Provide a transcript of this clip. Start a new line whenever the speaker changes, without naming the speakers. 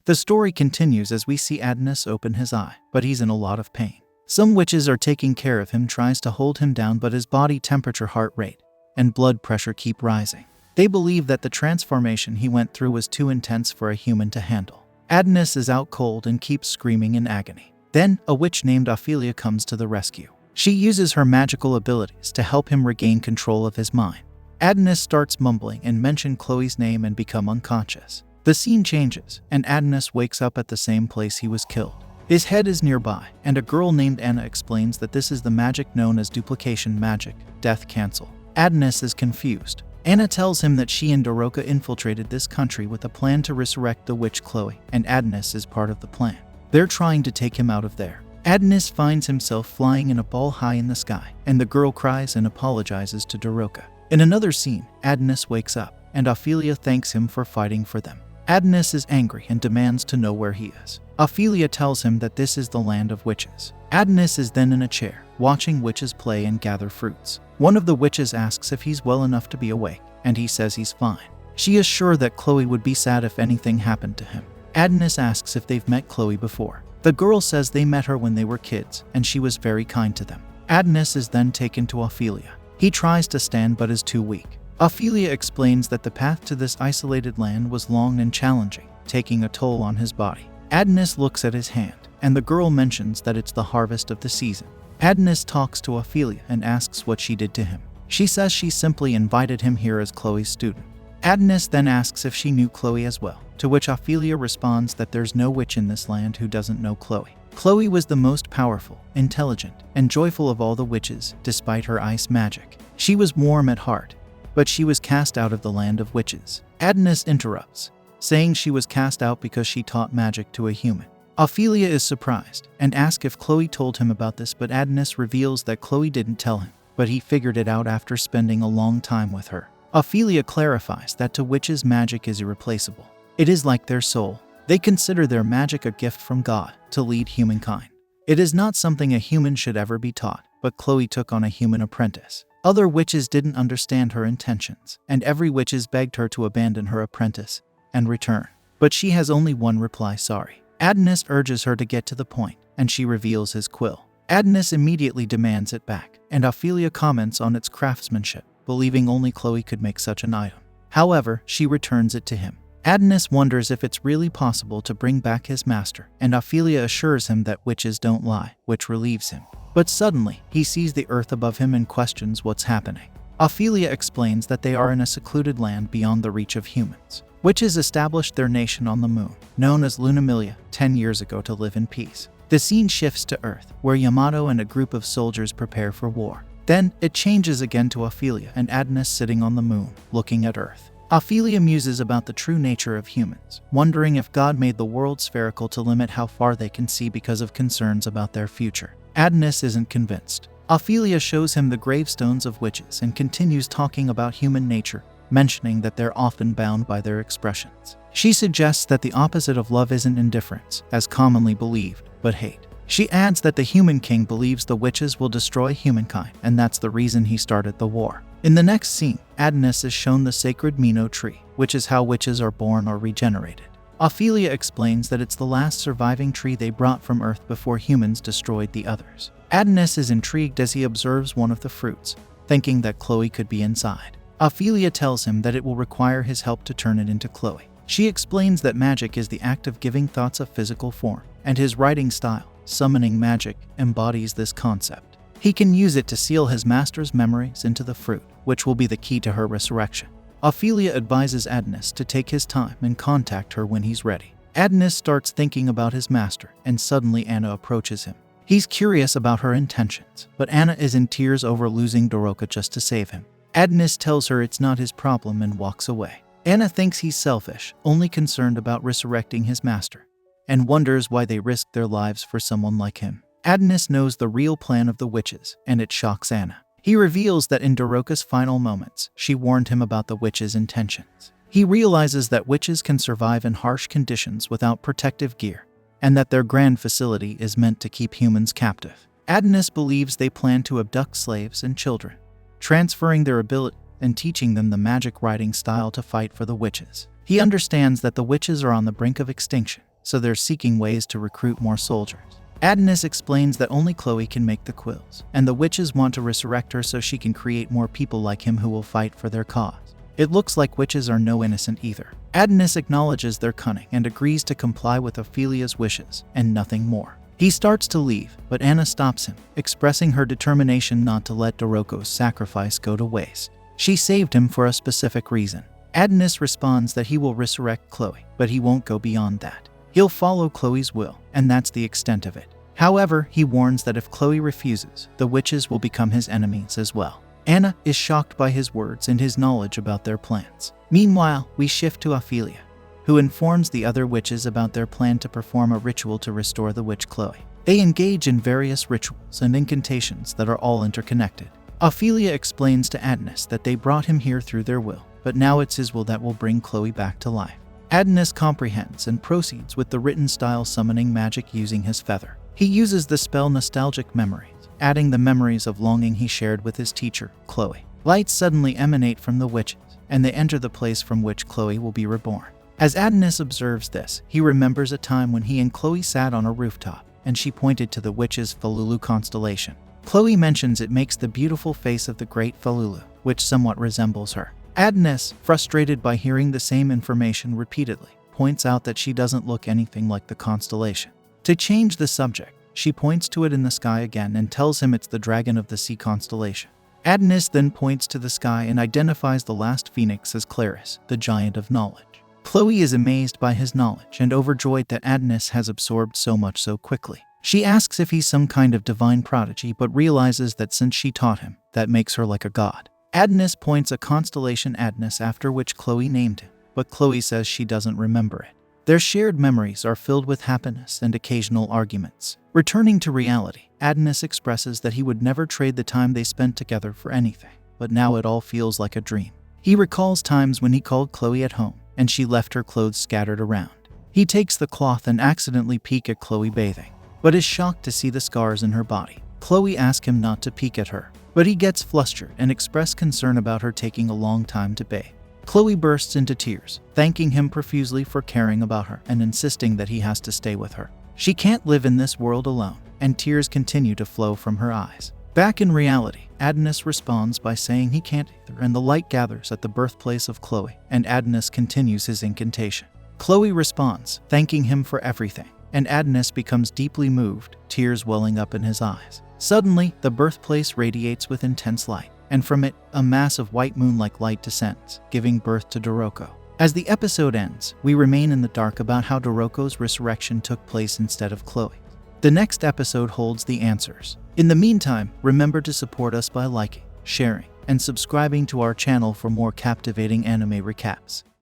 The story continues as we see Adonis open his eye, but he's in a lot of pain. Some witches are taking care of him, tries to hold him down, but his body temperature, heart rate, and blood pressure keep rising. They believe that the transformation he went through was too intense for a human to handle. Adonis is out cold and keeps screaming in agony. Then, a witch named Ophelia comes to the rescue. She uses her magical abilities to help him regain control of his mind. Adonis starts mumbling and mentions Chloe's name and become unconscious. The scene changes, and Adonis wakes up at the same place he was killed. His head is nearby, and a girl named Anna explains that this is the magic known as duplication magic, death cancel. Adonis is confused. Anna tells him that she and Doroka infiltrated this country with a plan to resurrect the witch Chloe, and Adonis is part of the plan. They're trying to take him out of there. Adonis finds himself flying in a ball high in the sky, and the girl cries and apologizes to Doroka. In another scene, Adonis wakes up, and Ophelia thanks him for fighting for them. Adonis is angry and demands to know where he is. Ophelia tells him that this is the land of witches. Adonis is then in a chair, watching witches play and gather fruits. One of the witches asks if he's well enough to be awake, and he says he's fine. She is sure that Chloe would be sad if anything happened to him. Adonis asks if they've met Chloe before. The girl says they met her when they were kids, and she was very kind to them. Adonis is then taken to Ophelia. He tries to stand but is too weak. Ophelia explains that the path to this isolated land was long and challenging, taking a toll on his body. Adonis looks at his hand, and the girl mentions that it's the harvest of the season. Adonis talks to Ophelia and asks what she did to him. She says she simply invited him here as Chloe's student. Adonis then asks if she knew Chloe as well, to which Ophelia responds that there's no witch in this land who doesn't know Chloe. Chloe was the most powerful, intelligent, and joyful of all the witches, despite her ice magic. She was warm at heart, but she was cast out of the land of witches. Adonis interrupts, saying she was cast out because she taught magic to a human. Ophelia is surprised and asks if Chloe told him about this, but Adonis reveals that Chloe didn't tell him, but he figured it out after spending a long time with her. Ophelia clarifies that to witches magic is irreplaceable. It is like their soul. They consider their magic a gift from God to lead humankind. It is not something a human should ever be taught, but Chloe took on a human apprentice. Other witches didn't understand her intentions, and every witches begged her to abandon her apprentice and return. But she has only one reply: sorry. Adonis urges her to get to the point, and she reveals his quill. Adonis immediately demands it back, and Ophelia comments on its craftsmanship, believing only Chloe could make such an item. However, she returns it to him. Adonis wonders if it's really possible to bring back his master, and Ophelia assures him that witches don't lie, which relieves him. But suddenly, he sees the earth above him and questions what's happening. Ophelia explains that they are in a secluded land beyond the reach of humans. Witches established their nation on the moon, known as Lunamilia, 10 years ago to live in peace. The scene shifts to Earth, where Yamato and a group of soldiers prepare for war. Then, it changes again to Ophelia and Adonis sitting on the moon, looking at Earth. Ophelia muses about the true nature of humans, wondering if God made the world spherical to limit how far they can see because of concerns about their future. Adonis isn't convinced. Ophelia shows him the gravestones of witches and continues talking about human nature, mentioning that they're often bound by their expressions. She suggests that the opposite of love isn't indifference, as commonly believed, but hate. She adds that the human king believes the witches will destroy humankind, and that's the reason he started the war. In the next scene, Adonis is shown the sacred Mino tree, which is how witches are born or regenerated. Ophelia explains that it's the last surviving tree they brought from Earth before humans destroyed the others. Adonis is intrigued as he observes one of the fruits, thinking that Chloe could be inside. Ophelia tells him that it will require his help to turn it into Chloe. She explains that magic is the act of giving thoughts a physical form, and his writing style, summoning magic, embodies this concept. He can use it to seal his master's memories into the fruit, which will be the key to her resurrection. Ophelia advises Adonis to take his time and contact her when he's ready. Adonis starts thinking about his master, and suddenly Anna approaches him. He's curious about her intentions, but Anna is in tears over losing Doroka just to save him. Adonis tells her it's not his problem and walks away. Anna thinks he's selfish, only concerned about resurrecting his master, and wonders why they risked their lives for someone like him. Adonis knows the real plan of the witches, and it shocks Anna. He reveals that in Doroka's final moments, she warned him about the witches' intentions. He realizes that witches can survive in harsh conditions without protective gear, and that their grand facility is meant to keep humans captive. Adonis believes they plan to abduct slaves and children, transferring their ability and teaching them the magic writing style to fight for the witches. He understands that the witches are on the brink of extinction, so they're seeking ways to recruit more soldiers. Adonis explains that only Chloe can make the quills, and the witches want to resurrect her so she can create more people like him who will fight for their cause. It looks like witches are no innocent either. Adonis acknowledges their cunning and agrees to comply with Ophelia's wishes, and nothing more. He starts to leave, but Anna stops him, expressing her determination not to let Doroko's sacrifice go to waste. She saved him for a specific reason. Adonis responds that he will resurrect Chloe, but he won't go beyond that. He'll follow Chloe's will, and that's the extent of it. However, he warns that if Chloe refuses, the witches will become his enemies as well. Anna is shocked by his words and his knowledge about their plans. Meanwhile, we shift to Ophelia, who informs the other witches about their plan to perform a ritual to restore the witch Chloe. They engage in various rituals and incantations that are all interconnected. Ophelia explains to Adonis that they brought him here through their will, but now it's his will that will bring Chloe back to life. Adonis comprehends and proceeds with the written-style summoning magic using his feather. He uses the spell Nostalgic Memories, adding the memories of longing he shared with his teacher, Chloe. Lights suddenly emanate from the witches, and they enter the place from which Chloe will be reborn. As Adonis observes this, he remembers a time when he and Chloe sat on a rooftop, and she pointed to the witch's Falulu constellation. Chloe mentions it makes the beautiful face of the great Falulu, which somewhat resembles her. Adonis, frustrated by hearing the same information repeatedly, points out that she doesn't look anything like the constellation. To change the subject, she points to it in the sky again and tells him it's the Dragon of the Sea constellation. Adonis then points to the sky and identifies the last phoenix as Claris, the Giant of Knowledge. Chloe is amazed by his knowledge and overjoyed that Adonis has absorbed so much so quickly. She asks if he's some kind of divine prodigy, but realizes that since she taught him, that makes her like a god. Adonis points a constellation Adonis after which Chloe named him, but Chloe says she doesn't remember it. Their shared memories are filled with happiness and occasional arguments. Returning to reality, Adonis expresses that he would never trade the time they spent together for anything, but now it all feels like a dream. He recalls times when he called Chloe at home, and she left her clothes scattered around. He takes the cloth and accidentally peek at Chloe bathing, but is shocked to see the scars in her body. Chloe asks him not to peek at her, but he gets flustered and expresses concern about her taking a long time to bathe. Chloe bursts into tears, thanking him profusely for caring about her and insisting that he has to stay with her. She can't live in this world alone, and tears continue to flow from her eyes. Back in reality, Adonis responds by saying he can't either, and the light gathers at the birthplace of Chloe, and Adonis continues his incantation. Chloe responds, thanking him for everything, and Adonis becomes deeply moved, tears welling up in his eyes. Suddenly, the birthplace radiates with intense light, and from it, a mass of white moon-like light descends, giving birth to Doroko. As the episode ends, we remain in the dark about how Doroko's resurrection took place instead of Chloe. The next episode holds the answers. In the meantime, remember to support us by liking, sharing, and subscribing to our channel for more captivating anime recaps.